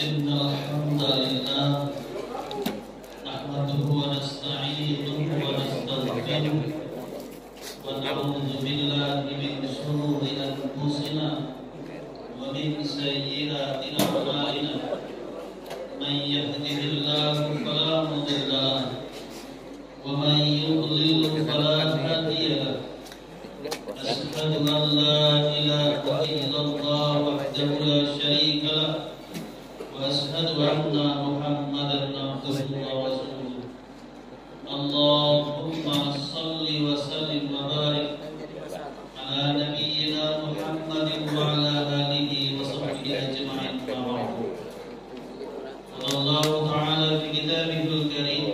إن الحمد لله نحمده ونستعينه ونستغفره ونعوذ بالله من شرور أنفسنا ومن سيئات أعمالنا من يهده الله فلا مضل له ومن يضلل فلا هادي له أشهد أن لا إله إلا الله وحده لا شريك له وأشهد أن محمدا عبده ورسوله اللهم صل وسلم وبارك على نبينا محمد وعلى آله وصحبه أجمعين. قال الله تعالى في كتابه الكريم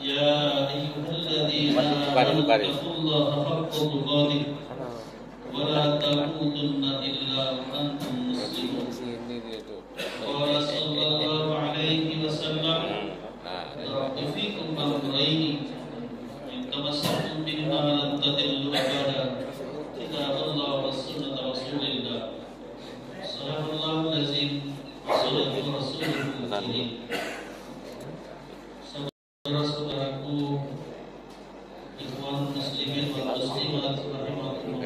يا أيها الذين آمنوا اتقوا الله حق تقاته ولا تموتن إلا وأنتم مسلمون. قال صلى الله عليه وسلم تركت فيكم أمرين إن تمسكتم بهما لن تضلوا أبدا كتاب الله وسنة رسول الله صدق الله العظيم وصدق رسوله الكريم. Saudara-saudaraku, ikhwan muslimin wal muslimat rahimakumullah.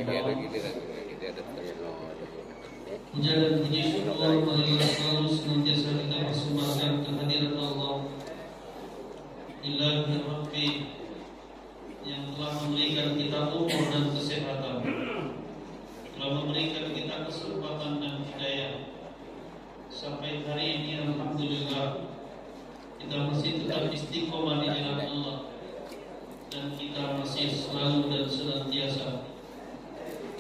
Puja dan puji syukur marilah selalu senantiasa kita persembahkan kehadirat Allah Ilahi Rabbi yang telah memberikan kita umur dan kesehatan, telah memberikan kita kesempatan dan hidayah sampai hari ini. Alhamdulillah kita masih tetap istiqomah di jalan Allah dan kita masih selalu dan senantiasa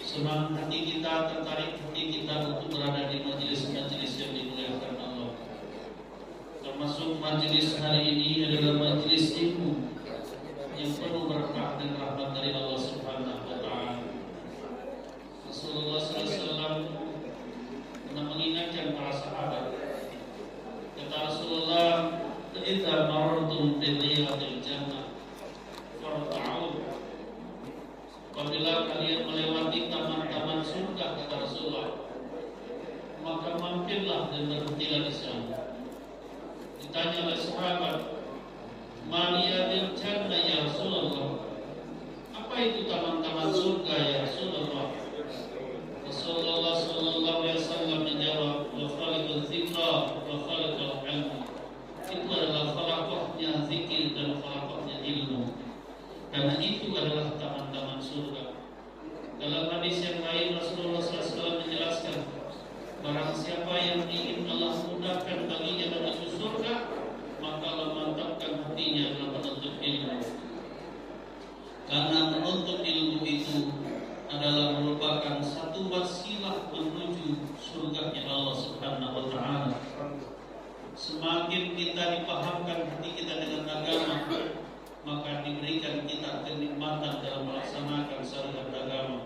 senang hati kita, tertarik hati kita untuk berada di majelis-majelis yang dimuliakan Allah. Termasuk majelis hari ini adalah majelis ilmu yang penuh berkah dan rahmat dari Allah Subhanahu wa taala. Rasulullah SAW pernah mengingatkan para sahabat. Kata Rasulullah, "Idza marartum bi riyadil jannah farta'u." Apabila kalian melewati taman-taman surga, kata Rasulullah, maka mampirlah dan berhentilah di sana. Ditanya oleh sahabat, "Ma riyadil jannah ya Rasulullah?" Apa itu taman-taman surga ya Rasulullah? Rasulullah sallallahu alaihi wasallam menjawab, "Wa khaliqul dzikra wa khaliqul ilm." Itu adalah khalaqahnya zikir dan khalaqahnya ilmu. Karena itu adalah taman-taman surga. Dalam hadis yang lain Rasulullah SAW menjelaskan, barang siapa yang ingin Allah mudahkan baginya menuju surga, maka mantapkan hatinya dalam menuntut ilmu. Karena menuntut ilmu itu adalah merupakan satu wasilah menuju surganya Allah Subhanahu wa taala. Semakin kita dipahamkan hati kita dengan agama, maka diberikan kita kenikmatan dalam melaksanakan syariat agama.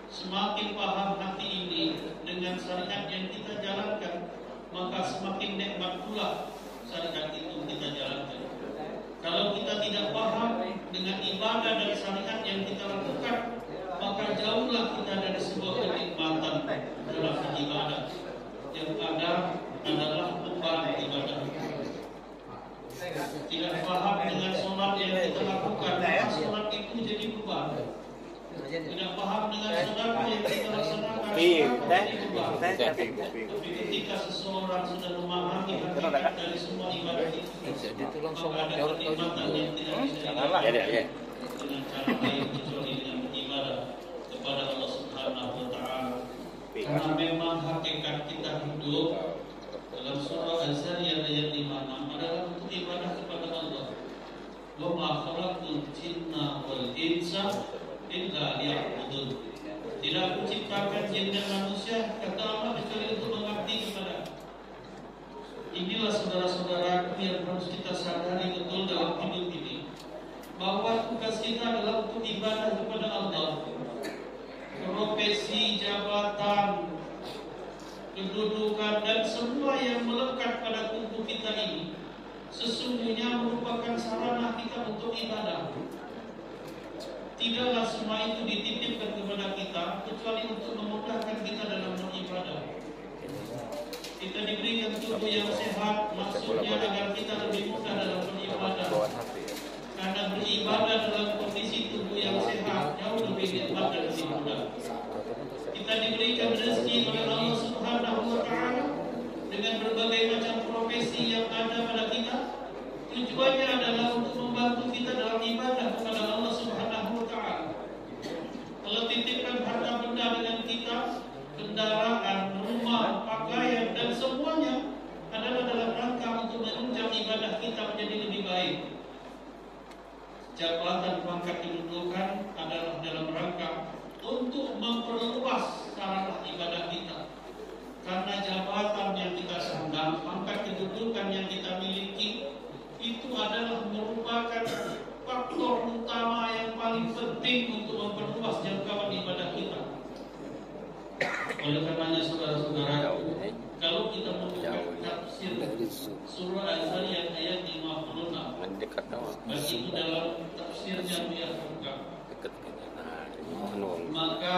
Semakin paham hati ini dengan syariat yang kita jalankan, maka semakin nikmat pula syariat itu kita jalankan. Kalau kita tidak paham dengan ibadah dan syariat yang kita lakukan, maka jauhlah kita dari sebuah kenikmatan dalam ibadah. Yang ada adalah beban ibadah. Tidak paham dengan sholat yang kita lakukan, maka sholat itu jadi beban. Tidak paham dengan sholat yang kita laksanakan, jadi beban. Tapi ketika seseorang sudah memahami hakikat dari semua ibadah itu, maka ada kenikmatan yang tidak bisa didapatkan dengan cara lain kecuali dengan beribadah kepada Allah Subhanahu wa taala. Karena memang hakikat kita hidup dalam surah Az-Zariyat ayat 56 adalah untuk ibadah kepada Allah. Wa ma khalaqtul jinna wal insa illa liya'budun. Tidak aku ciptakan jin dan manusia, kata Allah, kecuali untuk mengabdi kepada. Inilah saudara-saudaraku yang harus kita sadari betul dalam hidup ini, bahwa tugas kita adalah untuk ibadah kepada Allah. Profesi, jabatan, kedudukan dan semua yang melekat pada tubuh kita ini sesungguhnya merupakan sarana kita untuk ibadah. Tidaklah semua itu dititipkan kepada kita kecuali untuk memudahkan kita dalam beribadah. Kita diberikan tubuh yang sehat, maksudnya agar kita lebih mudah dalam beribadah. Karena beribadah dalam kondisi tubuh yang sehat jauh lebih nikmat dan lebih mudah. Kita diberikan rezeki oleh Allah Subhanahu wa Ta'ala dengan berbagai macam profesi yang ada pada kita. Tujuannya adalah untuk membantu kita dalam ibadah kepada Allah Subhanahu wa Ta'ala. Allah titipkan harta benda dengan kita, kendaraan, rumah, pakaian, dan semuanya adalah dalam rangka untuk menunjang ibadah kita menjadi lebih baik. Jabatan, pangkat, kedudukan adalah dalam rangka untuk memperluas sarana ibadah kita. Karena jabatan yang kita sandang, pangkat kedudukan yang kita miliki, itu adalah merupakan faktor utama yang paling penting untuk memperluas jangkauan ibadah kita. Oleh karenanya saudara-saudara, kalau kita membuka tafsir surah Al-Zariyat ayat 56, bagi itu dalam tafsirnya biar buka, maka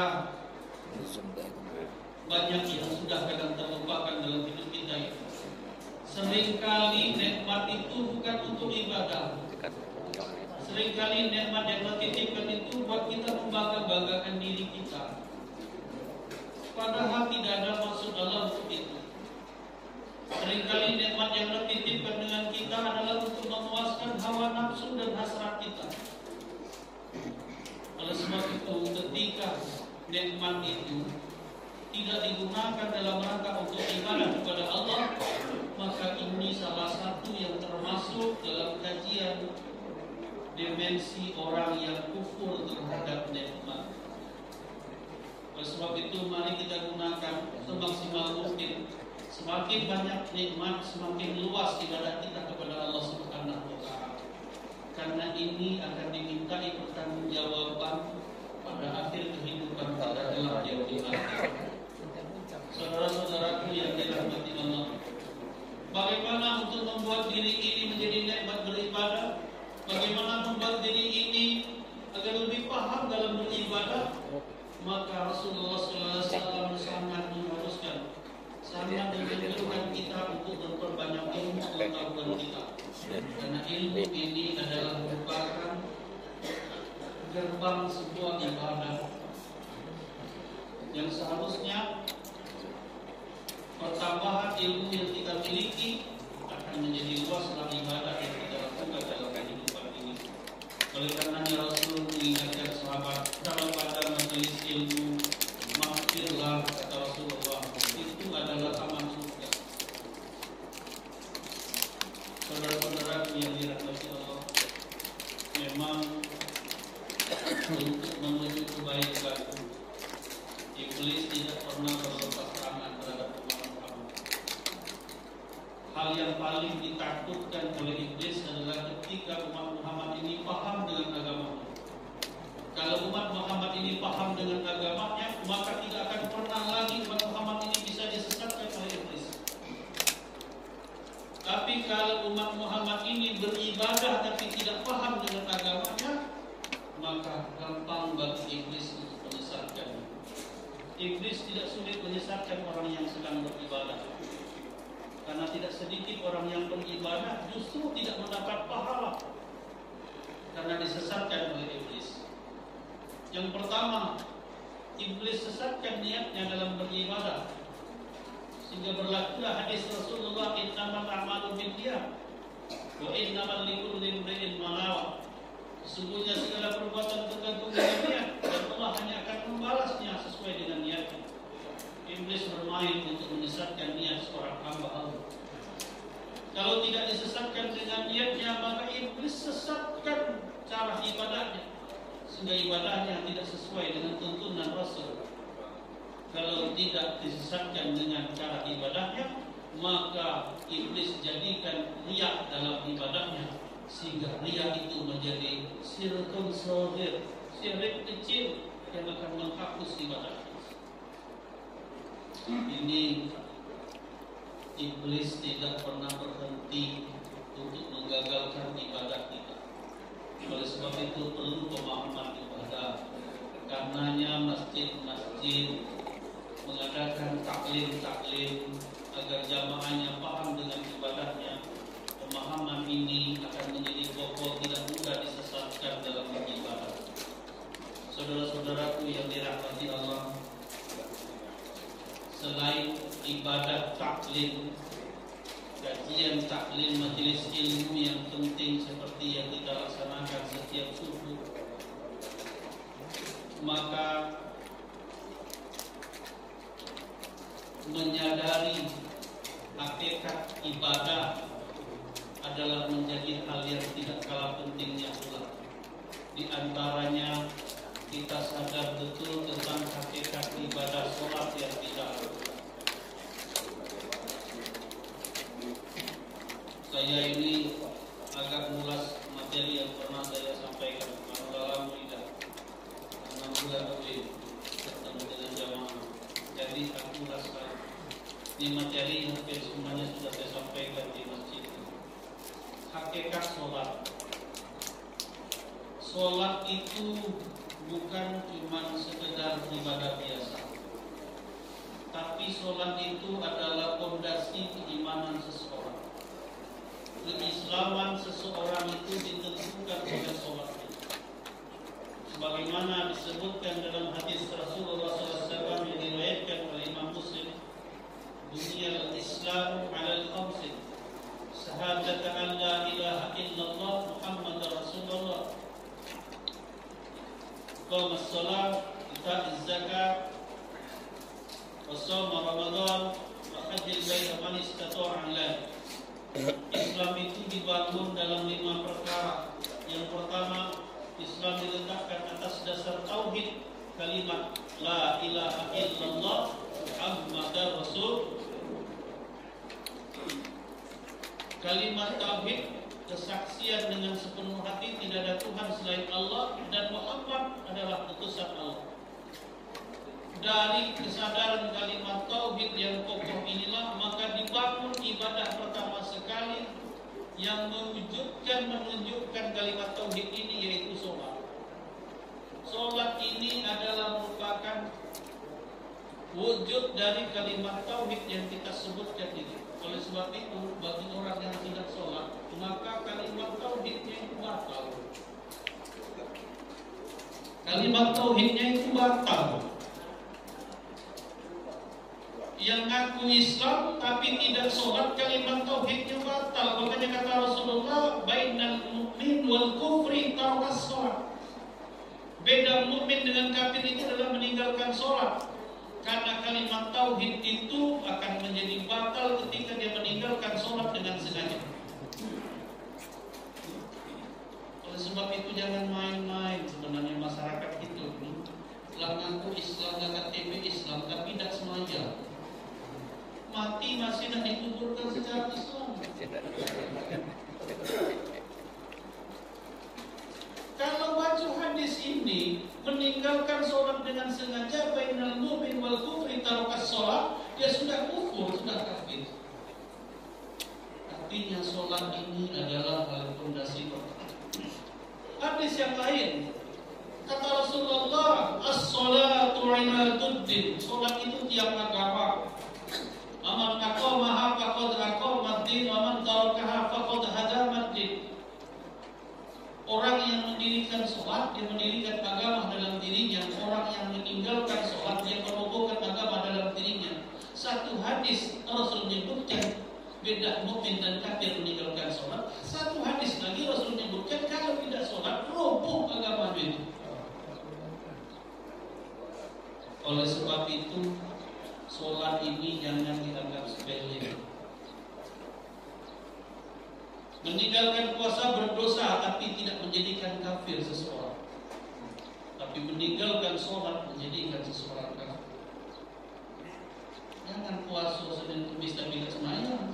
banyak yang sudah kadang terlupakan dalam hidup kita ini. Seringkali nikmat itu bukan untuk ibadah. Seringkali nikmat yang dititipkan itu buat kita membangga-banggakan diri kita. Padahal tidak ada maksud Allah untuk itu. Seringkali nikmat yang dititipkan dengan kita adalah untuk memuaskan hawa nafsu dan hasrat kita. Oleh sebab itu, ketika nikmat itu tidak digunakan dalam rangka untuk ibadah kepada Allah, maka ini salah satu yang termasuk dalam kajian dimensi orang yang kufur terhadap nikmat. Oleh sebab itu, mari kita gunakan semaksimal mungkin. Semakin banyak nikmat, semakin luas ibadah kita kepada Allah Subhanahu wa Ta'ala. Karena ini akan dimintai pertanggungjawaban pada akhir kehidupan kita dalam yaumil akhir. Saudara-saudaraku yang dirahmati Allah, bagaimana untuk membuat diri ini menjadi nikmat beribadah? Bagaimana membuat diri ini agar lebih paham dalam beribadah? Maka Rasulullah SAW sangat mengharuskan, sangat menganjurkan kita untuk memperbanyak ilmu pengetahuan kita. Karena ilmu ini adalah merupakan gerbang sebuah ibadah yang seharusnya pertambahan ilmu yang kita miliki akan menjadi luas dalam ibadah yang kita lakukan dalam kehidupan ini. Oleh karenanya Rasul mengingatkan sahabat, kalau pada majelis ilmu mampirlah, kata Rasulullah, itu adalah taman surga. Saudara-saudara yang dirahmati Allah, memang untuk menuju kebaikan, iblis tidak pernah berlepas tangan terhadap umat Muhammad. Hal yang paling ditakutkan oleh iblis adalah ketika umat Muhammad ini paham dengan agamanya. Kalau umat Muhammad ini paham dengan agamanya, maka tidak akan pernah lagi umat Muhammad ini bisa disesatkan oleh iblis. Tapi kalau umat Muhammad ini beribadah tapi tidak paham dengan agamanya, maka gampang bagi iblis untuk menyesatkan. Iblis tidak sulit menyesatkan orang yang sedang beribadah. Karena tidak sedikit orang yang beribadah justru tidak mendapat pahala karena disesatkan oleh iblis. Yang pertama, iblis sesatkan niatnya dalam beribadah, sehingga berlakulah hadis Rasulullah, innamal a'malu binniyat wa innamal likulli imri'in ma nawa. Sesungguhnya segala perbuatan tergantung dengan niat, dan Allah hanya akan membalasnya sesuai dengan niatnya. Iblis bermain untuk menyesatkan niat seorang hamba Allah. Kalau tidak disesatkan dengan niatnya, maka iblis sesatkan cara ibadahnya, sehingga ibadahnya tidak sesuai dengan tuntunan Rasul. Kalau tidak disesatkan dengan cara ibadahnya, maka iblis jadikan riya dalam ibadahnya, sehingga riya itu menjadi syirkun shaghir, syirik kecil yang akan menghapus ibadah. Ini iblis tidak pernah berhenti untuk menggagalkan ibadah kita. Oleh sebab itu perlu pemahaman ibadah. Karenanya masjid-masjid mengadakan taklim-taklim agar jamaahnya paham dengan ibadahnya. Pemahaman ini akan menjadi pokok tidak mudah disesatkan dalam beribadah. Saudara-saudaraku yang dirahmati Allah, selain ibadah taklim, kajian taklim majelis ilmu yang penting seperti yang kita laksanakan setiap subuh, maka menyadari hakikat ibadah adalah menjadi hal yang tidak kalah pentingnya pula. Di antaranya kita sadar betul tentang hakikat ibadah sholat yang kita lakukan. Saya ini agak mulas materi yang pernah saya sampaikan dalam lidah 6 bulan lebih bertemu dengan jamaah. Jadi aku rasa ini materi yang hampir semuanya sudah saya sampaikan di masjid. Hakikat sholat. Sholat itu bukan cuma sekedar ibadah biasa, tapi sholat itu adalah fondasi keimanan seseorang. Keislaman seseorang itu ditentukan oleh sholat. Sebagaimana disebutkan dalam hadis Rasulullah SAW yang diriwayatkan oleh Imam Muslim, Buniyal Islam 'alal khamsin, syahadatu an la ilaha illallah Muhammadar Rasulullah, qamas shalah, ita'iz zakat, wa shaum Ramadan, wa hajjil baita man istata'a ilaihi. Islam itu dibangun dalam 5 perkara. Yang pertama, Islam diletakkan atas dasar tauhid, kalimat la ilaha illallah Muhammadar Rasul. Kalimat tauhid, kesaksian dengan sepenuh hati tidak ada Tuhan selain Allah dan Muhammad adalah utusan Allah. Dari kesadaran kalimat tauhid yang kokoh inilah maka dibangun ibadah pertama sekali yang menunjukkan kalimat tauhid ini, yaitu sholat. Sholat ini adalah merupakan wujud dari kalimat tauhid yang kita sebutkan ini. Oleh sebab itu, bagi orang yang tidak sholat, maka kalimat tauhidnya itu batal. Kalimat tauhidnya itu batal. Yang ngaku Islam tapi tidak sholat, kalimat tauhidnya batal. Makanya kata Rasulullah, bainal mu'min wal kufri tarkas sholat. Beda mukmin dengan kafir itu adalah meninggalkan sholat. Karena kalimat tauhid itu akan menjadi batal ketika dia meninggalkan sholat dengan sengaja. Oleh sebab itu jangan main-main sebenarnya masyarakat itu. Telah ngaku Islam, KTP Islam, tapi tidak sengaja. Mati masih tidak dikuburkan secara Islam. Kalau baca hadis ini, meninggalkan sholat dengan sengaja, bainal mu'min wal kufri tarkas sholat, dia sudah kufur, sudah kafir. Artinya sholat ini adalah hal fondasi pertama. Hadis yang lain, kata Rasulullah, as-sholatu imaduddin, sholat itu tiang agama. Aman aqamaha faqad aqamaddin, wa man tarakaha faqad hadamaddin. Orang yang mendirikan sholat, dia mendirikan agama dalam dirinya. Orang yang meninggalkan sholat, dia merobohkan agama dalam dirinya. Satu hadis Rasul menyebutkan beda mukmin dan kafir meninggalkan sholat. Satu hadis lagi Rasul menyebutkan kalau tidak sholat, roboh agama itu. Oleh sebab itu, sholat ini jangan dianggap sepele. Meninggalkan puasa berdosa, tapi tidak menjadikan kafir seseorang. Tapi meninggalkan sholat menjadikan seseorang kafir. Jangan puasa Senin Kamis tapi tidak semayang.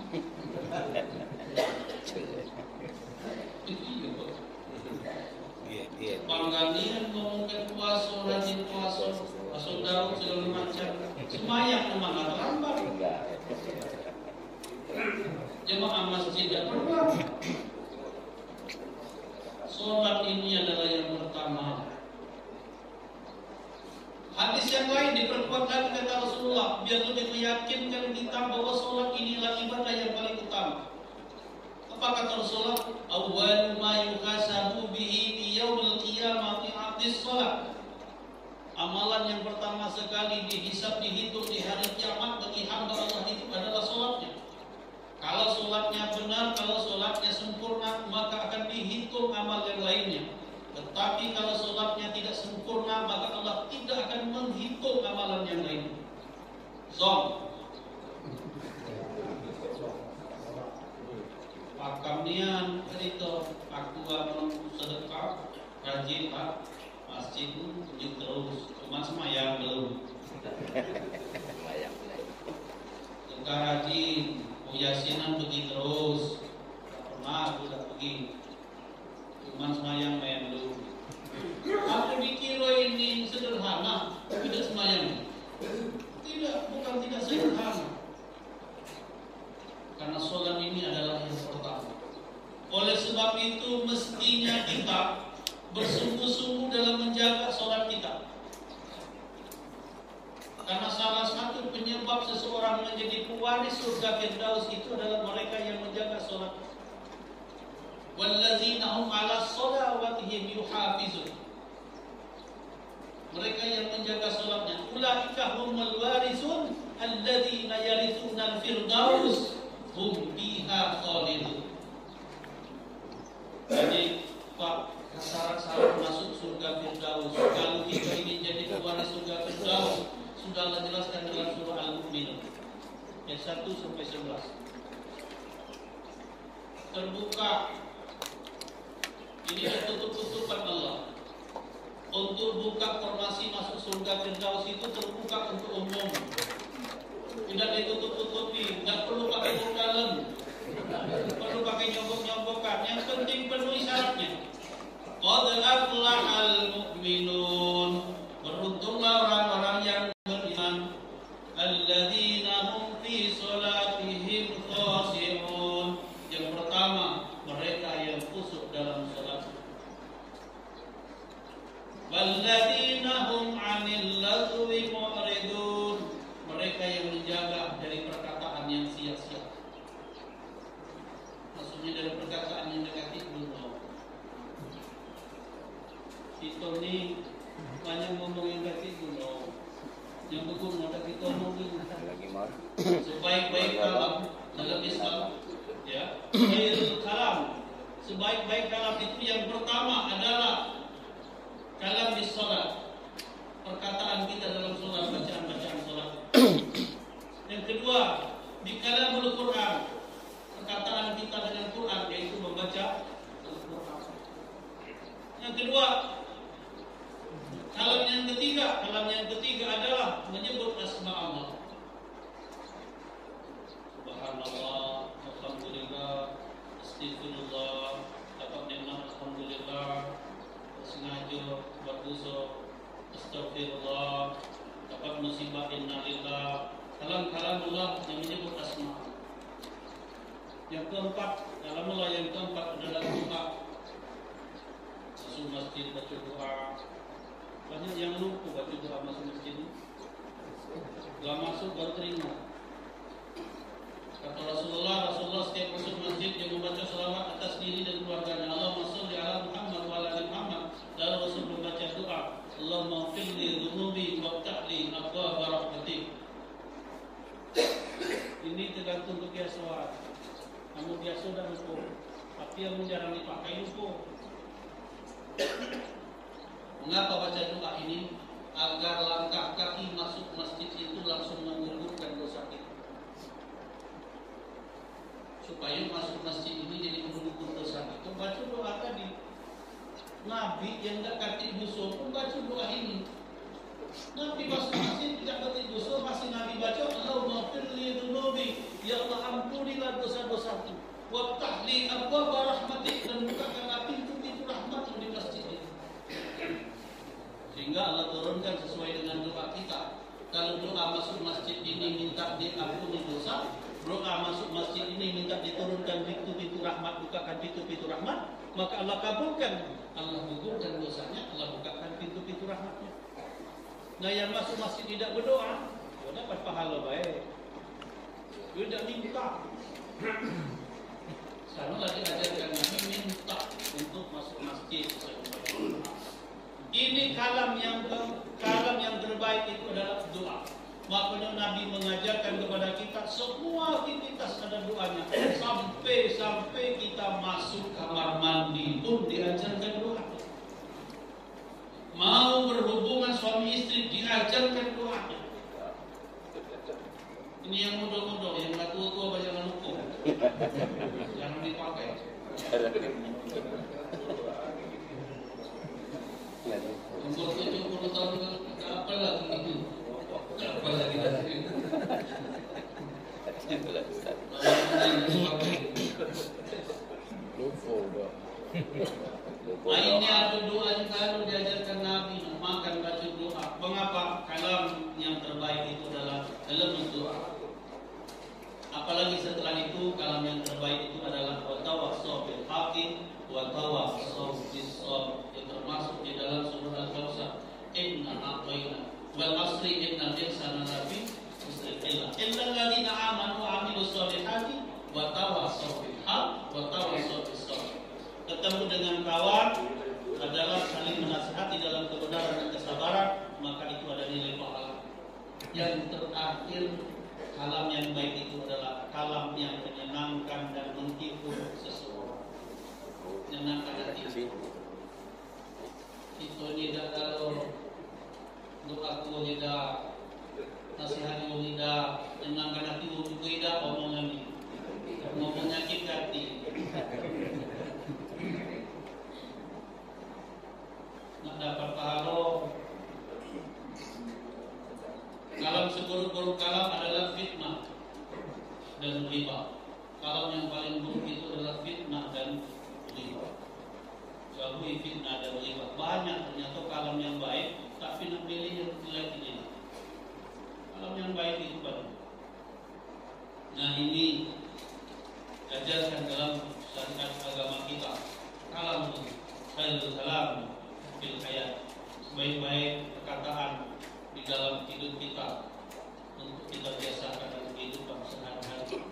Pangganian ngomongkan puasa, rajin puasa, masuk daun segala macam. Semayang memang agak lambat. Jemaah masjid dan pernah. Sholat ini adalah yang pertama. Hadis yang lain diperkuat lagi kata Rasulullah biar lebih meyakinkan kita bahwa sholat inilah ibadah yang paling utama. Apa kata Rasulullah? Awwal ma yuhasabu bihi fi yaumil qiyamati hadis sholat. Amalan yang pertama sekali dihisab dihitung di hari kiamat bagi hamba Allah itu adalah sholatnya. Kalau sholatnya benar, kalau sholatnya sempurna, maka akan dihitung amal yang lainnya. Tetapi kalau sholatnya tidak sempurna, maka Allah tidak akan menghitung amalan yang lainnya. Zom. Pakamnian itu aku akan sedekah, rajin pak, masjid itu terus, cuma semayang belum. Sedekah rajin. Yasinan pergi terus, pernah aku tak pergi, cuma semayang main dulu. Aku dikira ini sederhana, tidak semayang. Tidak, bukan tidak sederhana. Karena sholat ini adalah yang pertama. Oleh sebab itu mestinya kita bersungguh-sungguh dalam menjaga sholat kita. Karena salah satu penyebab seseorang menjadi pewaris surga Firdaus itu adalah mereka yang menjaga sholat. Walladzina hum 'ala sholawatihim yuhafizun. Mereka yang menjaga sholatnya. Ulaika humul warisun alladzina yarithuna al-firdaus hum fiha khalidun. Jadi Pak, syarat-syarat masuk surga Firdaus. Kalau kita ingin jadi pewaris surga Firdaus, sudah Allah jelaskan dalam surah Al-Mu'minun ayat 1 sampai 11. Terbuka. Ini tutup-tutupan Allah. Untuk buka formasi masuk surga Firdaus itu terbuka untuk umum. Tidak ditutup-tutupi, tidak perlu pakai dalam, perlu pakai nyobok-nyobokan. Yang penting penuhi syaratnya. Qad aflahal mu'minun. Beruntunglah orang-orang yang beriman. Alladzina hum fi sholatihim khashi'un. Yang pertama, mereka yang khusyuk dalam salat. Walladzina hum 'anil lagwi mu'ridun. Mereka yang menjaga dari perkataan yang sia-sia. Maksudnya dari perkataan yang negatif dulu. Itu nih banyak ngomong yang negatif dulu. Yang betul ada kita ngomongin sebaik-baik kalam dalam Islam, ya. Khairul kalam, sebaik-baik kalam itu yang pertama adalah kalam di salat. Perkataan kita dalam salat, bacaan-bacaan salat. Yang kedua, di kalamul Quran. Perkataan kita dengan Quran yaitu membaca Al-Quran. Yang kedua, kalam yang ketiga adalah menyebut asma Allah. Subhanallah, alhamdulillah, astaghfirullah, dapat nikmat alhamdulillah, sengaja berdosa, astaghfirullah, dapat musibah innalillah. Kalam-kalamullah yang menyebut asma. Yang keempat, kalamullah yang keempat adalah doa. Masuk masjid baca doa. Banyak yang lupa baca doa masuk masjid. Doa masuk baru terima. Kata Rasulullah setiap masuk masjid yang membaca salawat atas diri dan keluarganya. Allahumma sholli ala Muhammad wa ala ali Muhammad. Lalu Rasul membaca doa, Allahumma ighfirli dhunubi waftah li abwaaba rahmatik. Ini tergantung kebiasaan. Kamu biasa dah lupa, tapi yang jarang dipakai lupa. Mengapa baca doa ini? Agar langkah kaki masuk masjid itu langsung menggugurkan dosa kita. Supaya masuk masjid ini jadi menggugur dosa kita. Baca doa tadi. Nabi yang tak kati dosa pun baca doa ini. Nabi masuk masjid tidak kati dosa, masih Nabi baca Allahumma firli dhunubi. Ya Allah ampunilah dosa-dosaku. Waftah li abwaaba rahmatik, dan bukakanlah pintu-pintu rahmat di masjid ini. Sehingga Allah turunkan sesuai dengan doa kita. Kalau doa masuk masjid ini minta diampuni dosa, doa masuk masjid ini minta diturunkan pintu-pintu rahmat, bukakan pintu-pintu rahmat, maka Allah kabulkan. Allah gugurkan dosanya, Allah bukakan pintu-pintu rahmatnya. Nah yang masuk masjid tidak berdoa, dia dapat pahala baik. Dia tidak minta. Sekarang lagi ajarkan kami minta untuk masuk masjid. Ini kalam yang terbaik itu adalah doa. Makanya Nabi mengajarkan kepada kita semua aktivitas ada doanya. Sampai kita masuk kamar mandi pun diajarkan doa. Mau berhubungan suami istri diajarkan doanya. Ini yang muda-muda, yang gak tua-tua baca hukum. Jangan dipakai. Umur 70 tahun apa lagi itu? Apa lagi lagi? Lainnya ada doa yang selalu diajarkan Nabi, makan baca doa. Mengapa? Kalam yang terbaik itu adalah dalam doa. Apalagi setelah itu kalam yang terbaik itu adalah watawassaw bil haqqi watawassaw bis sabr, yang termasuk di dalam surah Al-Kautsar. Inna a'tayna wal asri innal insana lafi khusr illa alladziina aamanu wa 'amilus shalihati watawassaw bil haqq watawassaw bis sabr. Ketemu dengan kawan adalah saling menasihati dalam kebenaran dan kesabaran, maka itu ada nilai pahala. Yang terakhir, kalam yang baik itu adalah kalam yang menyenangkan dan menghibur seseorang, menyenangkan hati. Itu tidak kalau doaku tidak, nasihatku tidak, menyenangkan hatiku tidak, omongan ini mau menyakit hati. Nak dapat pahala. Kalam seburuk-buruk kalam adalah fitnah dan riba. Kalam yang paling buruk itu adalah fitnah dan riba. Jauhi fitnah dan riba. Banyak ternyata kalam yang baik, tapi nak pilih yang jelek ini. Kalam yang baik itu banyak. Nah ini ajarkan dalam syariat agama kita. Kalam itu khairul kalam fil hayat, sebaik-baik perkataan di dalam hidup kita untuk kita biasakan dalam kehidupan sehari-hari.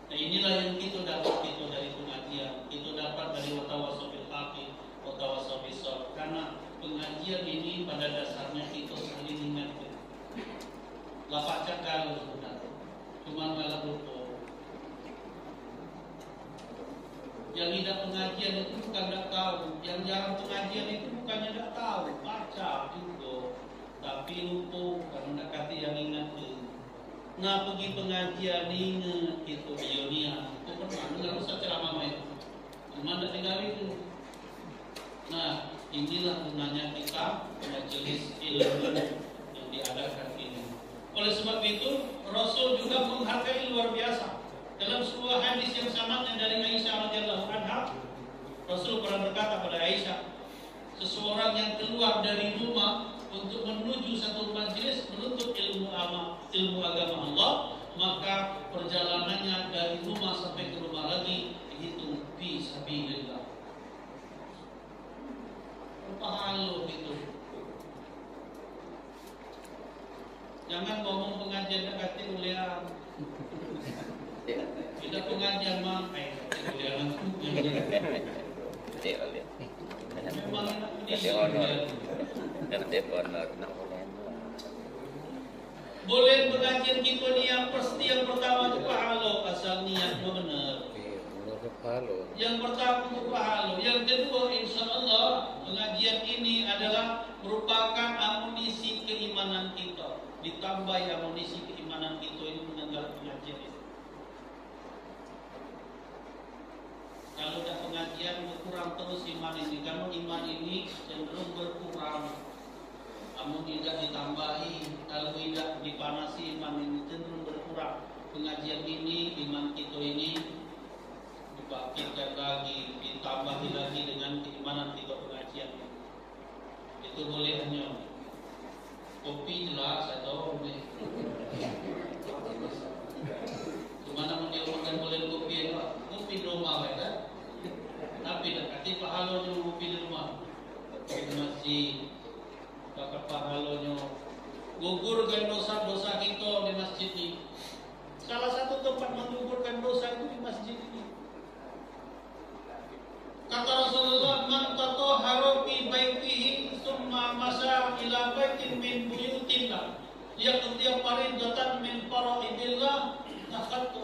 Nah inilah yang kita dapat dari pengajian. Kita dapat dari watawassaw bil haqqi watawassaw bis sabr. Karena pengajian ini pada dasarnya kita saling ingatkan. Lapak cakal sebenarnya, cuma malah lupa. Yang tidak pengajian itu bukan tidak tahu, yang jarang pengajian itu bukannya tidak tahu, baca juga, tapi lupa karena tidak kata yang ingat tu. Nah pergi pengajian ingat itu bionia, itu pernah dengar usah ceramah main, cuma tidak tinggal itu. Nah inilah gunanya kita majelis ilmu yang diadakan ini. Oleh sebab itu Rasul juga menghargai luar biasa. Dalam sebuah hadis yang sama dari Aisyah radhiyallahu anha, Rasul pernah berkata pada Aisyah, seseorang yang keluar dari rumah untuk menuju satu majelis menuntut ilmu agama Allah, maka perjalanannya dari rumah sampai ke rumah lagi dihitung fi sabilillah. Pahala itu. Jangan ngomong pengajian kata ulian. Tidak pengajian makai ulian. Memang enak boleh pengajian kita ni yang pertama itu pahala, asal niatnya benar. Yang pertama itu pahala. Yang kedua, insya Allah pengajian ini adalah merupakan amunisi keimanan kita. Ditambah amunisi keimanan kita ini mendengar pengajian itu. Kalau tidak pengajian berkurang terus iman ini. Karena iman ini cenderung berkurang. Namun tidak ditambahi, kalau tidak dipanasi iman ini cenderung berkurang. Pengajian ini, iman kita ini dibangkitkan lagi, ditambahi lagi dengan keimanan kita pengajian. Itu boleh hanya kopi jelas atau cuma namun dia makan boleh kopi di rumah kan? Tapi nanti pahalanya kopi di rumah, kopi di masjid, dapat pahalanya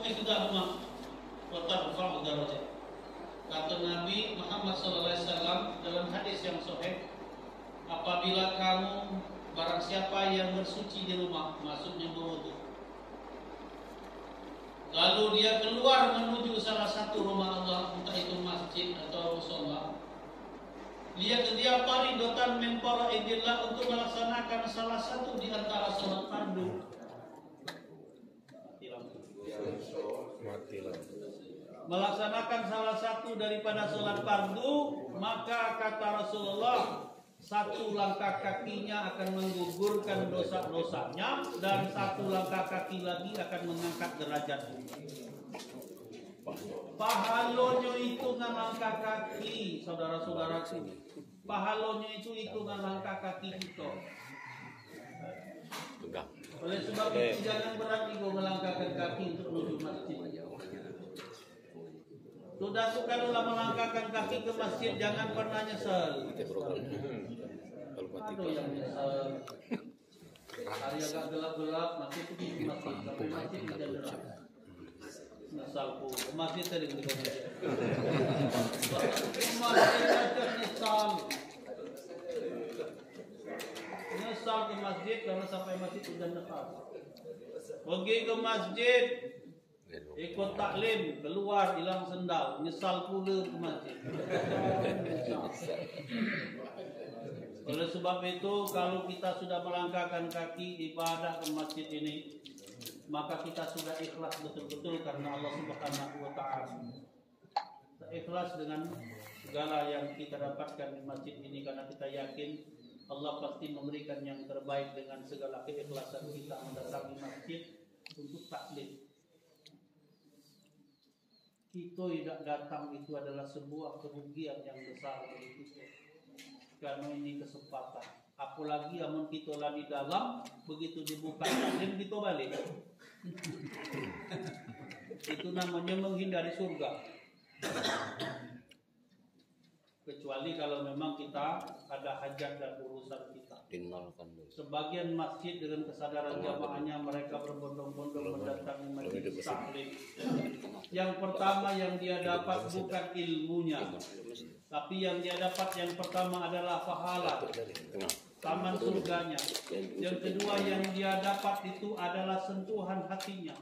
ihdahuma wa tarfa'u darajat. Kata Nabi Muhammad SAW dalam hadis yang sahih, apabila kamu barang siapa yang bersuci di rumah, maksudnya berwudu, lalu dia keluar menuju salah satu rumah Allah, entah itu masjid atau mushola, dia paridotan min faraidillah, untuk melaksanakan salah satu di antara sholat fardu. Melaksanakan salah satu daripada sholat fardu, maka kata Rasulullah, satu langkah kakinya akan menggugurkan dosa-dosanya, dan satu langkah kaki lagi akan mengangkat derajatnya. Pahalonyo hitungan langkah kaki, saudara-saudaraku. Pahalonyo itu hitungan langkah kaki kita. Oleh sebab itu jangan berani melangkahkan kaki untuk menuju masjid. Sudah kalaulah melangkahkan kaki ke masjid, jangan pernah nyesel. Aduh yang nyesel. Hari agak gelap-gelap, masih pergi ke masjid, sampai masjid tidak gelap. Nyesalku, masjid tadi ke masjid. Masjid aja nyesal. Nyesal ke masjid karena sampai masjid sudah nefas. Pergi ke masjid, ikut taklim, keluar hilang sendal, nyesal pula ke masjid. Oleh sebab itu, kalau kita sudah melangkahkan kaki ibadah ke masjid ini, maka kita sudah ikhlas betul-betul karena Allah Subhanahu wa Ta'ala. Ikhlas dengan segala yang kita dapatkan di masjid ini, karena kita yakin Allah pasti memberikan yang terbaik dengan segala keikhlasan kita mendatangi masjid untuk taklim. Kita tidak datang itu adalah sebuah kerugian yang besar bagi kita, karena ini kesempatan. Apalagi amun kita lah di dalam, begitu dibuka taklim kita balik. Itu namanya menghindari surga. Kecuali kalau memang kita ada hajat dan urusan kita. Sebagian masjid dengan kesadaran jamaahnya, mereka berbondong-bondong mendatangi majelis taklim. Yang pertama yang dia dapat bukan ilmunya, tapi yang dia dapat yang pertama adalah pahala, taman surganya. Yang kedua yang dia dapat itu adalah sentuhan hatinya.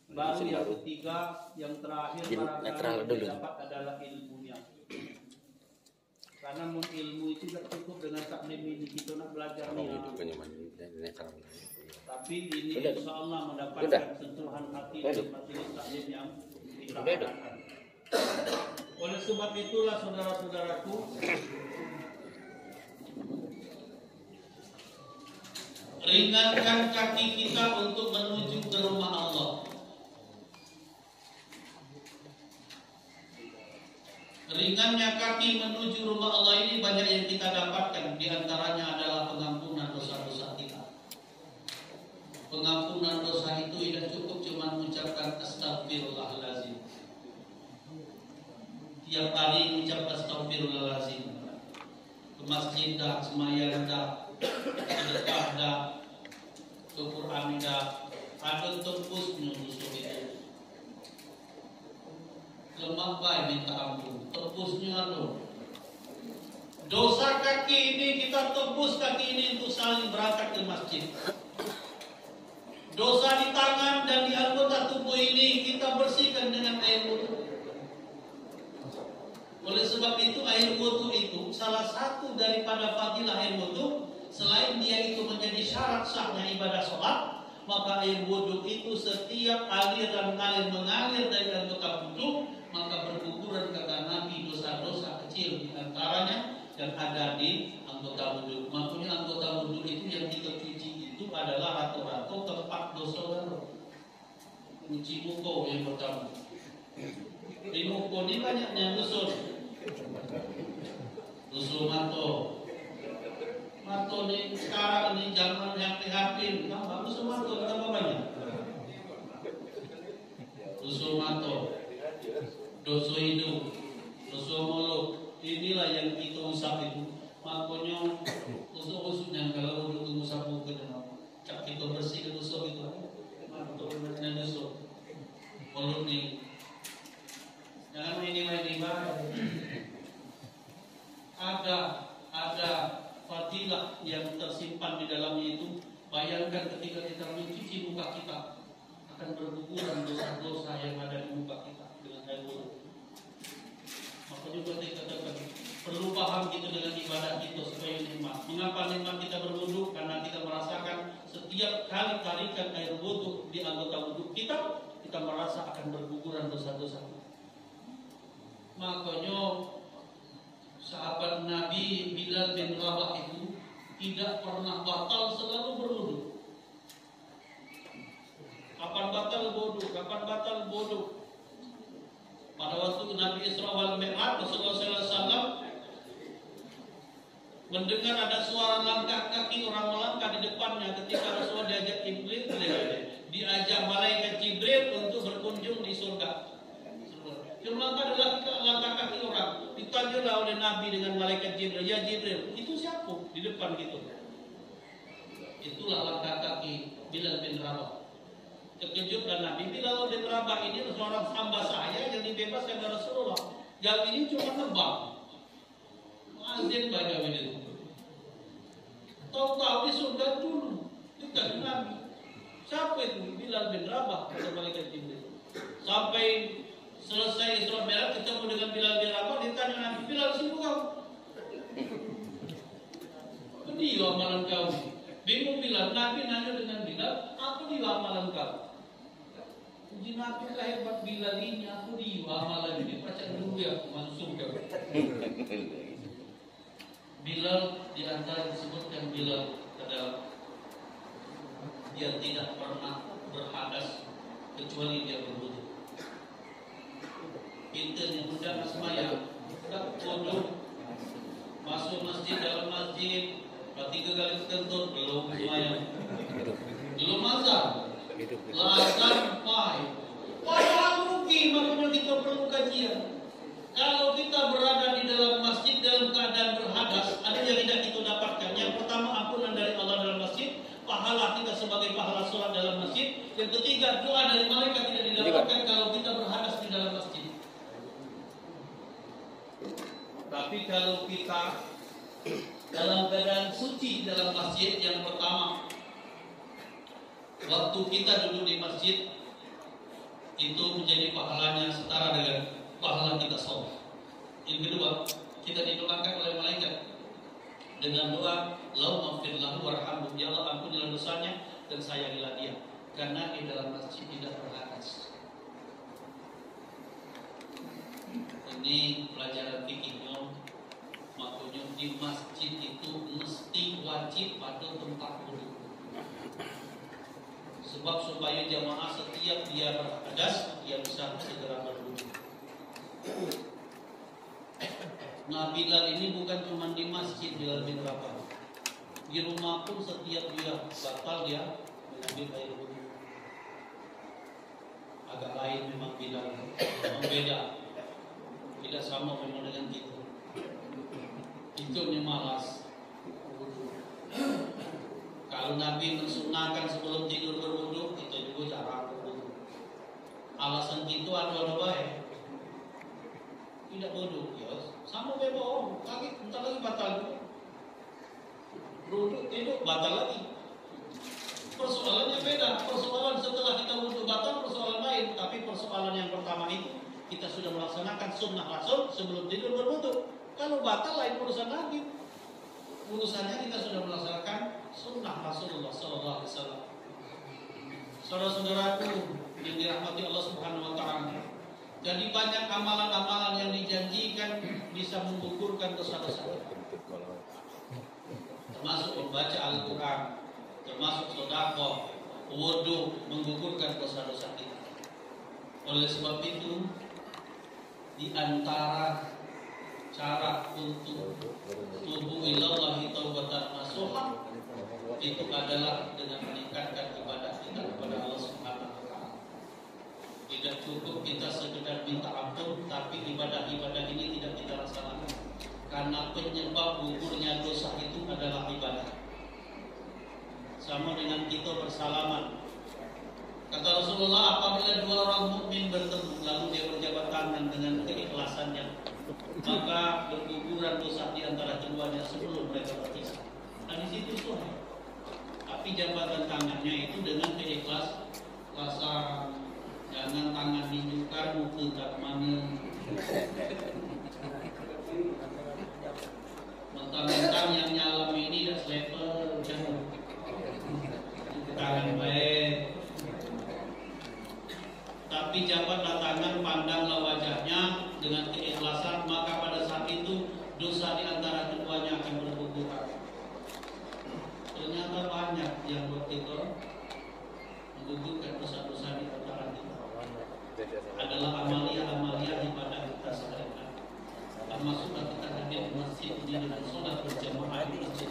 Baru yang ketiga, yang terakhir barangkali yang dapat adalah ilmunya. Karena ilmu itu tidak cukup dengan taklim ini, kita nak belajarnya. Tapi ini insya Allah mendapatkan sentuhan hati dari majelis taklim yang kita harapkan. Oleh sebab itulah saudara-saudaraku, ringankan kaki kita untuk menuju ke rumah Allah. Ringannya kaki menuju rumah Allah ini banyak yang kita dapatkan. Di antaranya adalah pengampunan dosa-dosa kita. Pengampunan dosa itu tidak cukup cuma mengucapkan astagfirullahalazim. Tiap kali mengucap astagfirullahalazim, ke masjid dah, semayang dah, sedekah dah, ke Quran dah, ada tembusnya musuh itu. Lemah baik minta ampun, tebusnya loh. Dosa kaki ini kita tebus kaki ini untuk saling berangkat ke masjid. Dosa di tangan dan di anggota tubuh ini kita bersihkan dengan air wudu. Oleh sebab itu air wudu itu salah satu daripada fadilah air wudu. Selain dia itu menjadi syarat sahnya ibadah sholat, maka air wudu itu setiap aliran mengalir dari anggota wudu, maka berguguran kata Nabi dosa-dosa kecil di antaranya yang ada di anggota wudu. Makanya anggota wudu itu yang kita cuci itu adalah rata-rata tempat dosa baru. Cuci muka yang pertama. Di muka ini banyaknya dosa. Dosa mata. Mata ni sekarang ni zaman HP, kan bagus mata tambah banyak. Dosa mata. Dosa hidung, dosa mulut, inilah yang kita usap itu. Makanya usuk-usuknya kalau untuk usap muka, cak kita bersihkan dosa itu. Mantul. sebenarnya nusul. Mulut nih. Jangan ini ada fadilah yang tersimpan di dalamnya itu. Bayangkan ketika kita mencuci muka kita, akan berguguran dosa-dosa yang ada di muka kita dengan air wudhu. Maka juga kita katakan perlu paham kita dengan ibadah kita supaya nikmat. Mengapa nikmat kita berwudhu? Karena kita merasakan setiap kali tarikan air wudhu di anggota wudhu kita merasa akan berguguran dosa-dosa. Makanya sahabat Nabi Bilal bin Rabah itu tidak pernah batal, selalu berwudhu. Kapan batal wudhu? Pada waktu Nabi Isra wal Mi'raj, Rasulullah SAW mendengar ada suara langkah kaki orang melangkah di depannya ketika Rasulullah diajak malaikat Jibril untuk berkunjung di surga. Melangkah adalah langkah kaki orang. Ditanyalah oleh Nabi dengan malaikat Jibril, ya Jibril, itu siapa di depan gitu? Itulah langkah kaki Bilal bin Rabah. Terkejutlah Nabi, Bilal bin Rabah ini seorang hamba saya yang dibebaskan oleh Rasulullah. Yang ini cuma nebak. Azin banyak ini. Tahu-tahu di surga dulu dekat Nabi. Siapa itu? Bilal bin Rabah, kata malaikat Jibril. Sampai selesai Isra Mi'raj ketemu dengan Bilal bin Rabah, ditanya Nabi, Bilal sibuk kau? Apa dia amalan kau? Bingung Bilal. Nabi nanya dengan Bilal, apa dia amalan kau? Uji Nabi hebat Bilal ini, aku dia amalan ini. Percaya dulu ya, masuk kau. Bilal di antara disebutkan Bilal adalah dia tidak pernah berhadas kecuali dia berwudhu. Kita yang muda sembahyang, tak wudhu, masuk masjid, dalam masjid, 3 kali kentut, belum sembahyang, belum azan, azan pai. Wah rugi, makanya kita perlu kajian. Kalau kita berada di dalam masjid dalam keadaan berhadas, ada yang tidak kita dapatkan. Yang pertama, ampunan dari Allah dalam masjid, pahala kita sebagai pahala sholat dalam masjid. Yang ketiga, doa dari malaikat tidak didapatkan kalau kita berhadas di dalam masjid. Tapi kalau kita dalam keadaan suci dalam masjid, yang pertama, waktu kita duduk di masjid itu menjadi pahalanya setara dengan pahala kita sholat. Yang kedua, kita didoakan oleh malaikat dengan doa Allahumma ighfir lahu warhamhu, ya Allah ampunilah dosanya dan sayangilah dia, karena di dalam masjid tidak berhadas. Ini pelajaran fikihnya. Makanya di masjid itu mesti wajib pada tempat wudhu. Sebab supaya jamaah setiap dia berhadas, dia bisa segera berwudhu. Nah, Bilal ini bukan cuma di masjid Bilal bin Rabah. Di rumah pun setiap dia batal dia mengambil air wudhu. Agak lain memang Bilal, memang beda. Tidak sama memang dengan kita. Itu malas. Kalau Nabi mensunahkan sebelum tidur berwudhu, kita juga jarang berwudhu. Alasan itu ada baik. Tidak wudhu, ya sama kayak bohong. Entar lagi batal. Wudhu tidur batal lagi. Persoalannya beda. Persoalan setelah kita wudhu batal, persoalan lain. Tapi persoalan yang pertama itu kita sudah melaksanakan sunnah Rasul sebelum tidur berwudhu. Kalau batal lain urusan lagi. Urusannya kita sudah melaksanakan sunnah Rasulullah SAW. Saudara-saudaraku yang dirahmati Allah Subhanahu Wa Taala. Jadi banyak amalan-amalan yang dijanjikan bisa menggugurkan dosa-dosa. Termasuk membaca Al-Quran, termasuk sedekah, wudu menggugurkan dosa-dosa kita. Oleh sebab itu, di antara cara untuk tubuh ilallahi taubatan nasuha itu adalah dengan meningkatkan ibadah kita kepada Allah Subhanahu Wa Taala. Tidak cukup kita sekedar minta ampun, tapi ibadah-ibadah ini tidak kita laksanakan karena penyebab gugurnya dosa itu adalah ibadah. Sama dengan kita bersalaman. Kata Rasulullah, apabila dua orang mukmin bertemu lalu dia berjabat tangan dengan keikhlasannya, maka berguguran dosa di antara keduanya sebelum mereka berpisah. Nah di situ sahih. Tapi jabatan tangannya itu dengan keikhlasan, jangan tangan dinyukar muka tak mana. Mentang-mentang yang nyalam ini dah selevel, tangan baik. Tapi jabatlah tangan, pandanglah wajahnya dengan keikhlasan, maka pada saat itu dosa di antara keduanya akan berguguran. Ternyata banyak yang waktu itu menggugurkan dosa-dosa di antara kita. Adalah amalia-amalia ibadah kita sehari-hari. Termasuklah kita hadir di masjid ini dengan sholat berjamaah di masjid.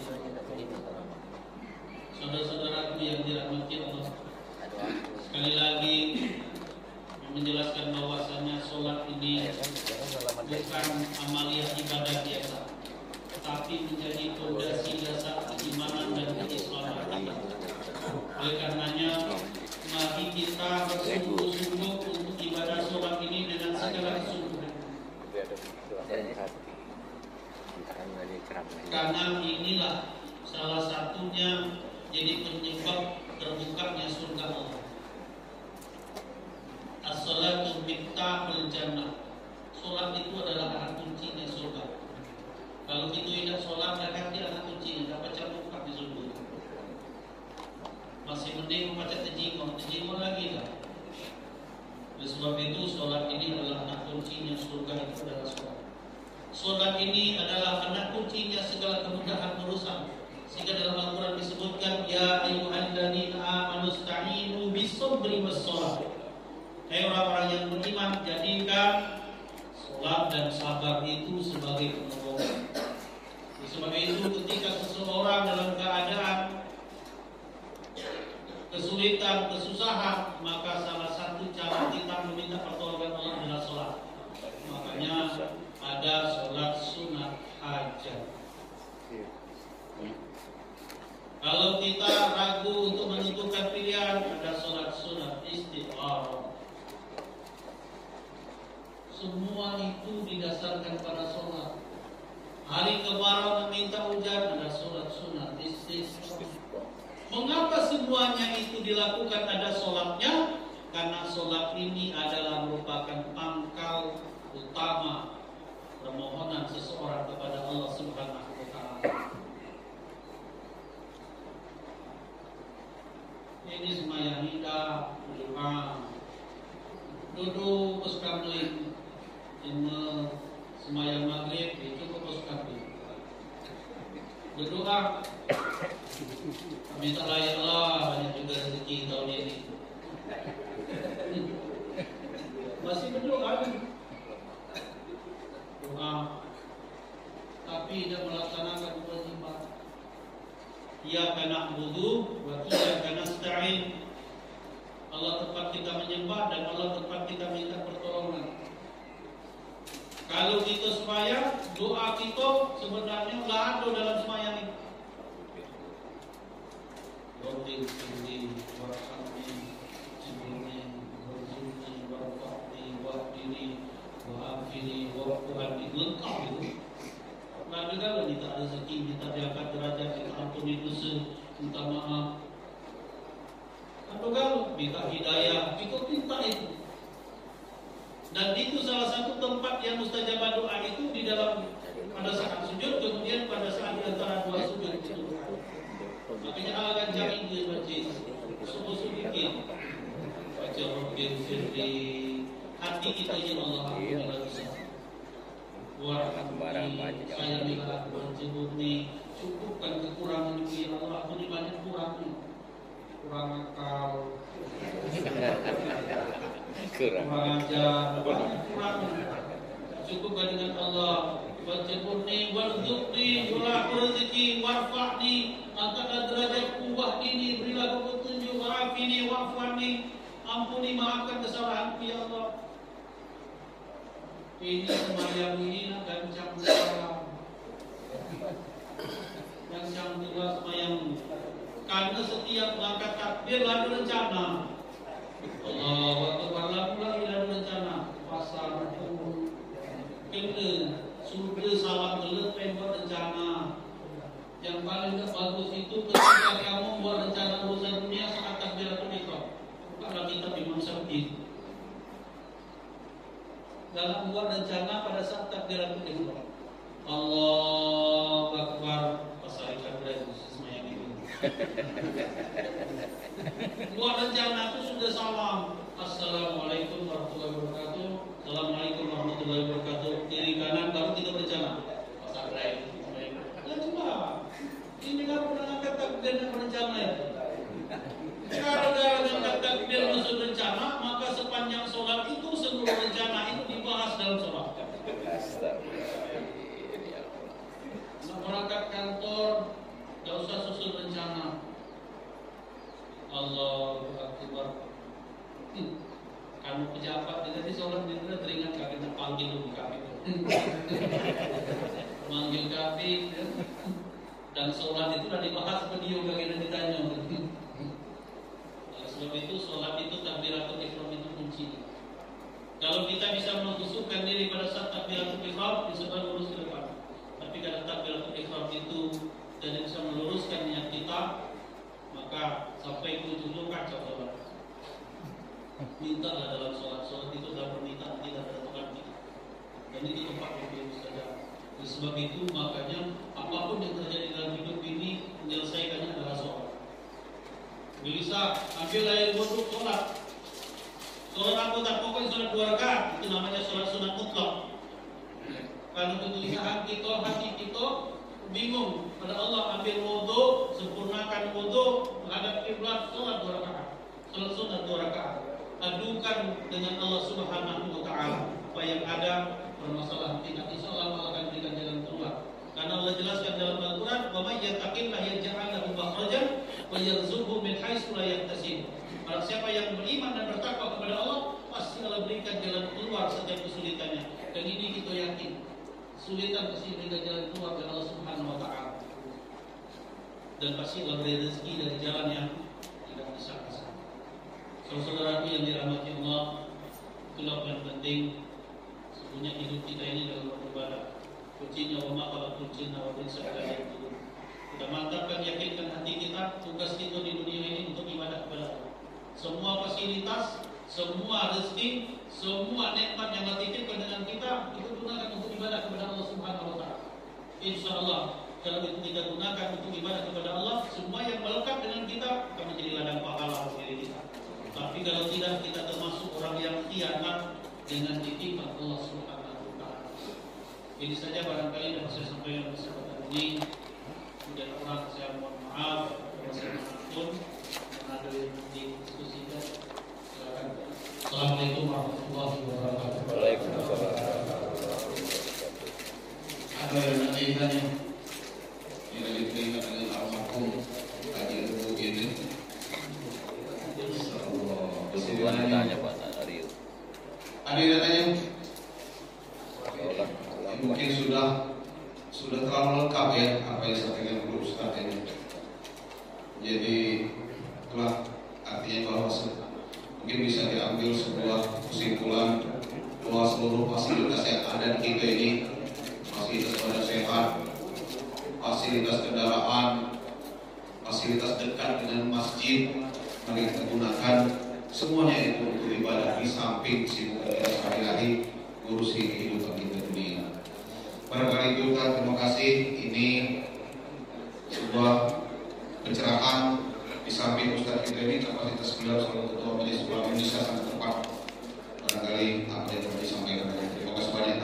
Saudara-saudaraku yang dirahmati Allah, sekali lagi menjelaskan bahwasanya sholat ini bukan amalia ibadah biasa, tetapi menjadi fondasi dasar keimanan dan keislaman kita. Oleh karenanya, mari kita bersungguh-sungguh untuk ibadah sholat ini dengan segala kesungguhan. Karena inilah salah satunya jadi penyebab terbukanya surga Allah. As-salatu miftahul jannah. Salat itu adalah anak kuncinya surga. Kalau kita tidak salat, dan dia anak kuncinya dapat buka di surga. Masih mending membaca tejimon lagi lah. Oleh sebab itu salat ini adalah anak kuncinya surga, itu adalah salat. Salat ini adalah anak kuncinya segala kemudahan urusan. Sehingga dalam Al-Quran disebutkan, ya ayyuhalladzina amanu ista'inu bis-sabri was-shalah. Hai orang-orang yang beriman, jadikan salat dan sabar itu sebagai penolongan. Sebab itu ketika seseorang dalam keadaan kesulitan, kesusahan, maka salah satu cara kita meminta pertolongan Allah adalah salat. Makanya ada salat sunat hajat. Kalau kita ragu untuk menentukan pilihan, ada salat sunat istikharah. Semua itu didasarkan pada sholat. Hari kemarau meminta hujan, ada sholat sunat istisqa. Mengapa semuanya itu dilakukan ada sholatnya? Karena sholat ini adalah merupakan pangkal utama permohonan seseorang kepada Allah Subhanahu wa Ta'ala. Ini semayang hidup, duduk bersekali. Semayang maghrib itu fokus kami berdoa, minta ya Allah banyak juga rezeki tahun ini. Masih berdoa doa, tapi tidak melaksanakan kewajiban. Iyyaka na'budu wa iyyaka nasta'in. Allah tempat kita menyembah dan Allah tempat kita minta pertolongan. Kalau kita sembahyang, doa kita sebenarnya lado dalam sembahyang ini. Rabbil firli warhamni jibrini warzuqni warfa'ni wahdini wa'afini wa'fu'ani. Lengkap itu. Nah, kalau kita ada rezeki, kita diangkat derajat, kita ampuni dosa, minta maaf. Atau kalau minta hidayah, kita minta itu. Dan itu salah satu tempat yang mustajabah doa itu di dalam pada saat sujud, kemudian pada saat di antara dua sujud itu. Makanya akan cari di masjid subuh sedikit baca Rabbil firli, hati kita ini Allah Alhamdulillah bisa. Warahmatullahi saya minta berjibuni, cukupkan kekurangan ini Allah, aku ini banyak kurang akal, kurang ajar, kurang cukupkan dengan Allah. Wajibuni warzuqni, berilah rezeki, warfa'ni, angkatlah derajatku, wahdini, berilah petunjuk, warafini, wa'fani, ampuni, maafkan kesalahanku ya Allah. Ini sembahyang ini gancang salam, gancang pula sembahyang. Karena setiap langkah takbir ada rencana. Allah Akbar pula ilah rencana pasar pun kena sudah salah gelet buat rencana. Yang paling bagus itu ketika kamu buat rencana urusan dunia saat takbiratul ihram. Kalau kita Imam Syafi'i dalam buat rencana pada saat takbiratul ihram, Allahu Akbar pasal ikan beras semuanya ini. Buat rencana itu sudah salam. Assalamualaikum warahmatullahi wabarakatuh. Assalamualaikum warahmatullahi wabarakatuh. Kiri kanan baru kita berencana. Pasal beras. Ya coba. Ini kan pernah angkat takbir dan berencana itu. Kalau dalam takbir masuk rencana, maka sepanjang sholat itu seluruh rencana itu dibahas dalam sholat. Nak berangkat kantor, tidak usah susun rencana. Allahu Akbar. Kamu pejabat jadi sholat dia teringat kaki nak panggil dulu kaki. Manggil kaki dan sholat itu sudah dibahas video bagaimana ditanya. Sebab itu sholat itu takbiratul ihram itu kunci. Kalau kita bisa menghusukkan diri pada saat takbiratul ihram bisa lurus ke depan. Tapi kalau takbiratul ihram itu tidak bisa meluruskan niat kita, maka sampai ke ujung kacau sholat. Mintalah dalam sholat itu adalah permintaan tidak ada Tuhan kita. Dan itu tempat yang saja. Sebab itu makanya apapun yang terjadi dalam hidup ini menyelesaikannya adalah sholat. Bisa ambil air wudhu sholat. Sholat anggota pokoknya sholat 2 rakaat itu namanya sholat sunat mutlak. Kalau kegelisahan kita, hati kita bingung pada Allah, ambil wudhu, sempurnakan wudhu, menghadap kiblat, sholat 2 rakaat. Sholat sunat 2 rakaat. Adukan dengan Allah Subhanahu wa Ta'ala. Apa yang ada permasalahan kita, insya Allah akan berikan jalan keluar. Karena Allah jelaskan dalam Al-Quran, wa may yattaqillah yaj'al lahu makhrajan wa yarzuqhu min haitsu la yahtasib. Barang siapa yang beriman dan bertakwa kepada Allah, pasti Allah berikan jalan keluar setiap kesulitannya. Dan ini kita yakin, kesulitan pasti berikan jalan keluar dari Allah Subhanahu wa Ta'ala. Dan pasti Allah beri rezeki dari jalan yang tidak disangka. Saudara-saudaraku yang dirahmati Allah, itulah yang penting. Sebenarnya hidup kita ini dalam beribadah. Kuncinya wa maqalatul jinna wa insa ala yaqulun. Kita mantapkan, yakinkan hati kita, tugas kita di dunia ini untuk ibadah kepada Allah. Semua fasilitas, semua rezeki, semua nikmat yang Allah titipkan dengan kita, kita gunakan untuk ibadah kepada Allah Subhanahu wa Ta'ala. Insyaallah kalau itu kita gunakan untuk ibadah kepada Allah, semua yang melekat dengan kita akan menjadi ladang pahala bagi kita. Tapi kalau tidak, kita termasuk orang yang khianat dengan titipan Allah Subhanahu wa Ta'ala. Ini saja barangkali dapat saya sampaikan kesempatan ini. Kemudian orang saya mohon maaf, pun ada yang didiskusikan. Silakan. Assalamualaikum warahmatullahi wabarakatuh. Waalaikumsalam. Ada yang tanya, ini diterima dengan almarhum Haji Ibu ini. Tujuan tanya Pak Ariel. Ada yang tanya? Mungkin sudah terlalu lengkap ya apa yang disampaikan oleh Ustaz ini. Jadi itulah artinya bahwa mungkin bisa diambil sebuah kesimpulan bahwa seluruh fasilitas yang ada di kita ini, fasilitas pada sehat, fasilitas kendaraan, fasilitas dekat dengan masjid, mari kita gunakan semuanya itu untuk ibadah di samping sibuk kita sehari-hari ngurusi kehidupan kita dunia. Barangkali itu terima kasih. Ini sebuah pencerahan di samping Ustaz kita ini kapasitas beliau sebagai Ketua Majelis Ulama Indonesia sangat tepat. Barangkali apa yang telah disampaikan. Terima kasih banyak.